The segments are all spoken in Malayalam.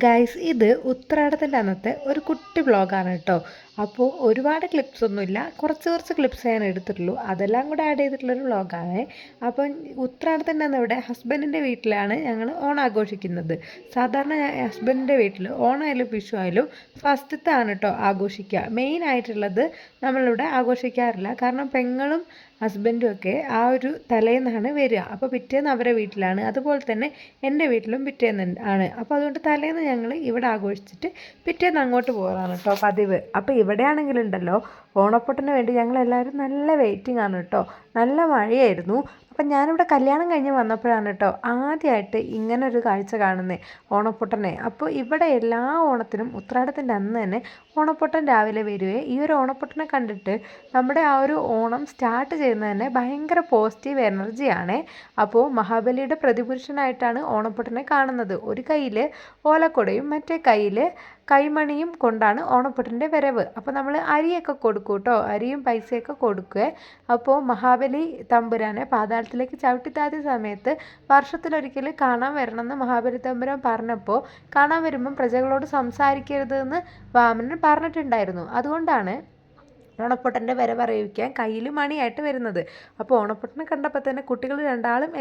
ഗൈസ്, ഇത് ഉത്രാടത്തിൻ്റെ അന്നത്തെ ഒരു കുട്ടി വ്ളോഗാണ് കേട്ടോ. അപ്പോൾ ഒരുപാട് ക്ലിപ്സ് ഒന്നുമില്ല, കുറച്ച് ക്ലിപ്സ് ഞാൻ എടുത്തിട്ടുള്ളൂ. അതെല്ലാം കൂടെ ആഡ് ചെയ്തിട്ടുള്ളൊരു വ്ളോഗാണ്. അപ്പം ഉത്രാടത്തിൻ്റെ അന്ന് ഇവിടെ ഹസ്ബൻഡിൻ്റെ വീട്ടിലാണ് ഞങ്ങൾ ഓണം ആഘോഷിക്കുന്നത്. സാധാരണ ഹസ്ബൻഡിൻ്റെ വീട്ടിൽ ഓണമായാലും വിഷു ആയാലും ഫസ്റ്റത്തെ ആണ് കേട്ടോ ആഘോഷിക്കുക. മെയിൻ ആയിട്ടുള്ളത് നമ്മളിവിടെ ആഘോഷിക്കാറില്ല. കാരണം പെങ്ങളും ഹസ്ബൻഡും ഒക്കെ ആ ഒരു തലേന്നാണ് വരിക. അപ്പോൾ പിറ്റേന്ന് അവരുടെ വീട്ടിലാണ്. അതുപോലെ തന്നെ എൻ്റെ വീട്ടിലും പിറ്റേന്ന് ആണ്. അപ്പോൾ അതുകൊണ്ട് തലേന്ന് ഞങ്ങൾ ഇവിടെ ആഘോഷിച്ചിട്ട് പിറ്റേന്ന് അങ്ങോട്ട് പോകാറാണ് കേട്ടോ പതിവ്. അപ്പോൾ ഇവിടെയാണെങ്കിലുണ്ടല്ലോ ഓണപ്പൊട്ടിന് വേണ്ടി ഞങ്ങളെല്ലാവരും നല്ല വെയിറ്റിംഗ് ആണ് കേട്ടോ. നല്ല മഴയായിരുന്നു. അപ്പം ഞാനിവിടെ കല്യാണം കഴിഞ്ഞ് വന്നപ്പോഴാണ് കേട്ടോ ആദ്യമായിട്ട് ഇങ്ങനൊരു കാഴ്ച കാണുന്നത്, ഓണപ്പൊട്ടനെ. അപ്പോൾ ഇവിടെ എല്ലാ ഓണത്തിനും ഉത്രാടത്തിൻ്റെ അന്ന് തന്നെ ഓണപ്പൊട്ടൻ രാവിലെ വരുവേ. ഈ ഒരു ഓണപ്പൊട്ടനെ കണ്ടിട്ട് നമ്മുടെ ആ ഒരു ഓണം സ്റ്റാർട്ട് ചെയ്യുന്നത് തന്നെ ഭയങ്കര പോസിറ്റീവ് എനർജിയാണ്. അപ്പോൾ മഹാബലിയുടെ പ്രതിപുരുഷനായിട്ടാണ് ഓണപ്പൊട്ടനെ കാണുന്നത്. ഒരു കയ്യിൽ ഓലക്കൊടയും മറ്റേ കയ്യിൽ കൈമണിയും കൊണ്ടാണ് ഓണപ്പൊട്ടൻ്റെ വരവ്. അപ്പോൾ നമ്മൾ അരിയൊക്കെ കൊടുക്കും കേട്ടോ, അരിയും പൈസയൊക്കെ കൊടുക്കുക. അപ്പോൾ മഹാബലി തമ്പുരാനെ പാതാളത്തിലേക്ക് ചവിട്ടിത്താത്തിയ സമയത്ത് വർഷത്തിലൊരിക്കൽ കാണാൻ വരണമെന്ന് മഹാബലി തമ്പുരാൻ പറഞ്ഞപ്പോൾ കാണാൻ വരുമ്പം പ്രജകളോട് സംസാരിക്കരുതെന്ന് വാമനൻ പറഞ്ഞിട്ടുണ്ടായിരുന്നു. അതുകൊണ്ടാണ് ഓണപ്പൊട്ടൻ്റെ വരവറിയിക്കാൻ കയ്യിൽ മണിയായിട്ട് വരുന്നത്. അപ്പോൾ ഓണപ്പൊട്ടനെ കണ്ടപ്പോൾ തന്നെ കുട്ടികൾ രണ്ടാളും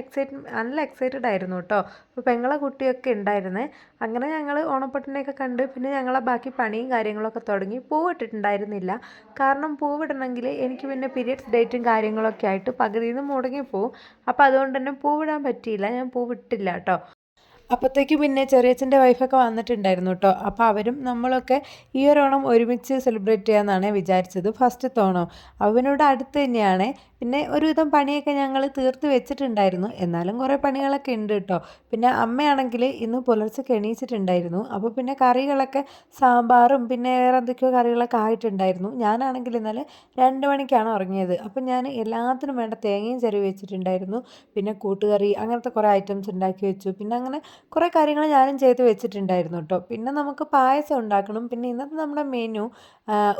നല്ല എക്സൈറ്റഡ് ആയിരുന്നു കേട്ടോ. അപ്പോൾ പെങ്ങളെ കുട്ടിയൊക്കെ ഉണ്ടായിരുന്നേ. അങ്ങനെ ഞങ്ങൾ ഓണപ്പൊട്ടനെയൊക്കെ കണ്ട് പിന്നെ ഞങ്ങളെ ബാക്കി പണിയും കാര്യങ്ങളൊക്കെ തുടങ്ങി. പൂവിട്ടിട്ടുണ്ടായിരുന്നില്ല, കാരണം പൂവിടണമെങ്കിൽ എനിക്ക് പിന്നെ പീരിയഡ്സ് ഡേറ്റും കാര്യങ്ങളൊക്കെ ആയിട്ട് പകുതിയിൽ നിന്ന് മുടങ്ങിപ്പോവും. അപ്പോൾ അതുകൊണ്ട് തന്നെ പൂവിടാൻ പറ്റിയില്ല, ഞാൻ പൂവിട്ടില്ല കേട്ടോ. അപ്പോഴത്തേക്ക് പിന്നെ ചെറിയച്ഛൻ്റെ വൈഫൊക്കെ വന്നിട്ടുണ്ടായിരുന്നു കേട്ടോ. അപ്പോൾ അവരും നമ്മളൊക്കെ ഈ ഒരു ഓണം ഒരുമിച്ച് സെലിബ്രേറ്റ് ചെയ്യാമെന്നാണ് വിചാരിച്ചത്. ഫസ്റ്റത്തെ ഓണം അവനോട് അടുത്ത് തന്നെയാണ്. പിന്നെ ഒരുവിധം പണിയൊക്കെ ഞങ്ങൾ തീർത്ത് വെച്ചിട്ടുണ്ടായിരുന്നു. എന്നാലും കുറേ പണികളൊക്കെ ഉണ്ട് കേട്ടോ. പിന്നെ അമ്മയാണെങ്കിൽ ഇന്ന് പുലർച്ചെ എണീച്ചിട്ടുണ്ടായിരുന്നു. അപ്പോൾ പിന്നെ കറികളൊക്കെ സാമ്പാറും പിന്നെ വേറെ എന്തൊക്കെയോ കറികളൊക്കെ ആയിട്ടുണ്ടായിരുന്നു. ഞാനാണെങ്കിൽ ഇന്നലെ 2 മണിക്കാണ് ഉറങ്ങിയത്. അപ്പം ഞാൻ എല്ലാത്തിനും വേണ്ട തേങ്ങയും ചിരവി വെച്ചിട്ടുണ്ടായിരുന്നു. പിന്നെ കൂട്ടുകറി അങ്ങനത്തെ കുറേ ഐറ്റംസ് ഉണ്ടാക്കി വെച്ചു. പിന്നെ അങ്ങനെ കുറേ കാര്യങ്ങൾ ഞാനും ചെയ്ത് വെച്ചിട്ടുണ്ടായിരുന്നു കേട്ടോ. പിന്നെ നമുക്ക് പായസം ഉണ്ടാക്കണം. പിന്നെ ഇന്നത്തെ നമ്മുടെ മെനു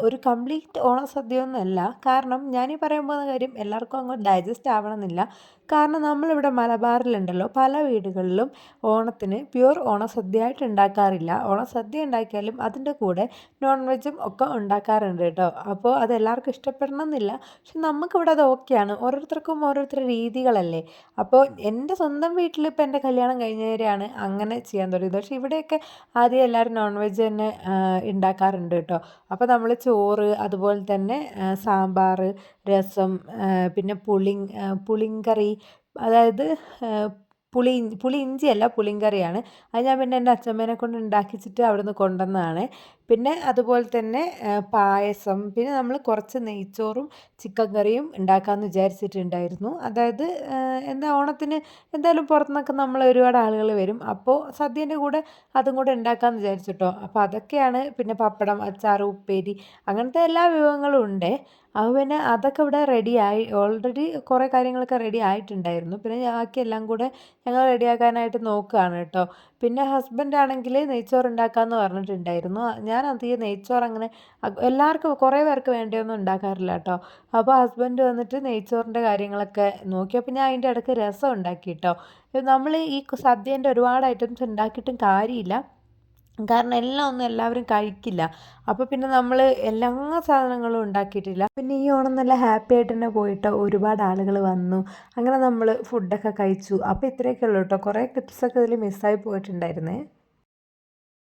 ഒരു കംപ്ലീറ്റ് ഓണസദ്യ ഒന്നുമല്ല. കാരണം ഞാനീ പറയാൻ പോകുന്ന കാര്യം എല്ലാവർക്കും അങ്ങോട്ട് ഡൈജസ്റ്റ് ആവണമെന്നില്ല. കാരണം നമ്മളിവിടെ മലബാറിലുണ്ടല്ലോ പല വീടുകളിലും ഓണത്തിന് പ്യൂർ ഓണസദ്യ ആയിട്ട് ഉണ്ടാക്കാറില്ല. ഓണസദ്യ ഉണ്ടാക്കിയാലും അതിൻ്റെ കൂടെ നോൺ വെജും ഒക്കെ ഉണ്ടാക്കാറുണ്ട് കേട്ടോ. അപ്പോൾ അതെല്ലാവർക്കും ഇഷ്ടപ്പെടണം എന്നില്ല. പക്ഷെ നമുക്കിവിടെ അത് ഓക്കെയാണ്. ഓരോരുത്തർക്കും ഓരോരുത്തരുടെ രീതികളല്ലേ. അപ്പോൾ എൻ്റെ സ്വന്തം വീട്ടിൽ ഇപ്പോൾ എൻ്റെ കല്യാണം കഴിഞ്ഞവരെയാണ് അങ്ങനെ ചെയ്യാൻ തുടങ്ങിയത്. പക്ഷേ ഇവിടെയൊക്കെ ആദ്യം എല്ലാവരും നോൺ വെജ് തന്നെ ഉണ്ടാക്കാറുണ്ട് കേട്ടോ. അപ്പോൾ നമ്മൾ ചോറ്, അതുപോലെ തന്നെ സാമ്പാർ, രസം, പിന്നെ പുളിങ്കറി, അതായത് പുളി ഇഞ്ചിയല്ല പുളിങ്കറിയാണ്. അത് ഞാൻ പിന്നെ എൻ്റെ അച്ഛമ്മേനെ കൊണ്ട് ഉണ്ടാക്കിച്ചിട്ട് അവിടെ നിന്ന് കൊണ്ടുവന്നതാണ്. പിന്നെ അതുപോലെ തന്നെ പായസം, പിന്നെ നമ്മൾ കുറച്ച് നെയ്ച്ചോറും ചിക്കൻ കറിയും ഉണ്ടാക്കാമെന്ന് വിചാരിച്ചിട്ടുണ്ടായിരുന്നു. അതായത് ഓണത്തിന് എന്തായാലും പുറത്തുനിന്നൊക്കെ നമ്മൾ ഒരുപാട് ആളുകൾ വരും. അപ്പോൾ സദ്യേൻ്റെ കൂടെ അതും കൂടെ ഉണ്ടാക്കാമെന്ന് വിചാരിച്ചിട്ടോ. അപ്പോൾ അതൊക്കെയാണ്. പിന്നെ പപ്പടം, അച്ചാർ, ഉപ്പേരി, അങ്ങനത്തെ എല്ലാ വിഭവങ്ങളും ഉണ്ട്. അപ്പോൾ പിന്നെ അതൊക്കെ ഇവിടെ റെഡിയായി. ഓൾറെഡി കുറേ കാര്യങ്ങളൊക്കെ റെഡി ആയിട്ടുണ്ടായിരുന്നു. പിന്നെ ബാക്കിയെല്ലാം കൂടെ ഞങ്ങൾ റെഡിയാക്കാനായിട്ട് നോക്കുകയാണ് കേട്ടോ. പിന്നെ ഹസ്ബൻഡ് ആണെങ്കിൽ നെയ്ച്ചോറ് ഉണ്ടാക്കാമെന്ന് പറഞ്ഞിട്ടുണ്ടായിരുന്നു. ഞാൻ അധികം നെയ്ച്ചോറ് അങ്ങനെ എല്ലാവർക്കും കുറേ പേർക്ക് വേണ്ടിയൊന്നും ഉണ്ടാക്കാറില്ല കേട്ടോ. അപ്പോൾ ഹസ്ബൻഡ് വന്നിട്ട് നെയ്ച്ചോറിൻ്റെ കാര്യങ്ങളൊക്കെ നോക്കി. അപ്പോൾ ഞാൻ അതിൻ്റെ ഇടയ്ക്ക് രസം ഉണ്ടാക്കി കേട്ടോ. നമ്മൾ ഈ സദ്യേൻ്റെ ഒരുപാട് ഐറ്റംസ് ഉണ്ടാക്കിയിട്ടും കാര്യമില്ല. കാരണം എല്ലാം ഒന്നും എല്ലാവരും കഴിക്കില്ല. അപ്പോൾ പിന്നെ നമ്മൾ എല്ലാ സാധനങ്ങളും ഉണ്ടാക്കിയിട്ടില്ല. പിന്നെ ഈ ഓണം നല്ല ഹാപ്പി ആയിട്ട് തന്നെ പോയിട്ട് ഒരുപാട് ആളുകൾ വന്നു. അങ്ങനെ നമ്മൾ ഫുഡൊക്കെ കഴിച്ചു. അപ്പോൾ ഇത്രയൊക്കെ ഉള്ളൂ കേട്ടോ. കുറേ ക്ലിപ്സൊക്കെ ഇതിൽ മിസ്സായി പോയിട്ടുണ്ടായിരുന്നേ.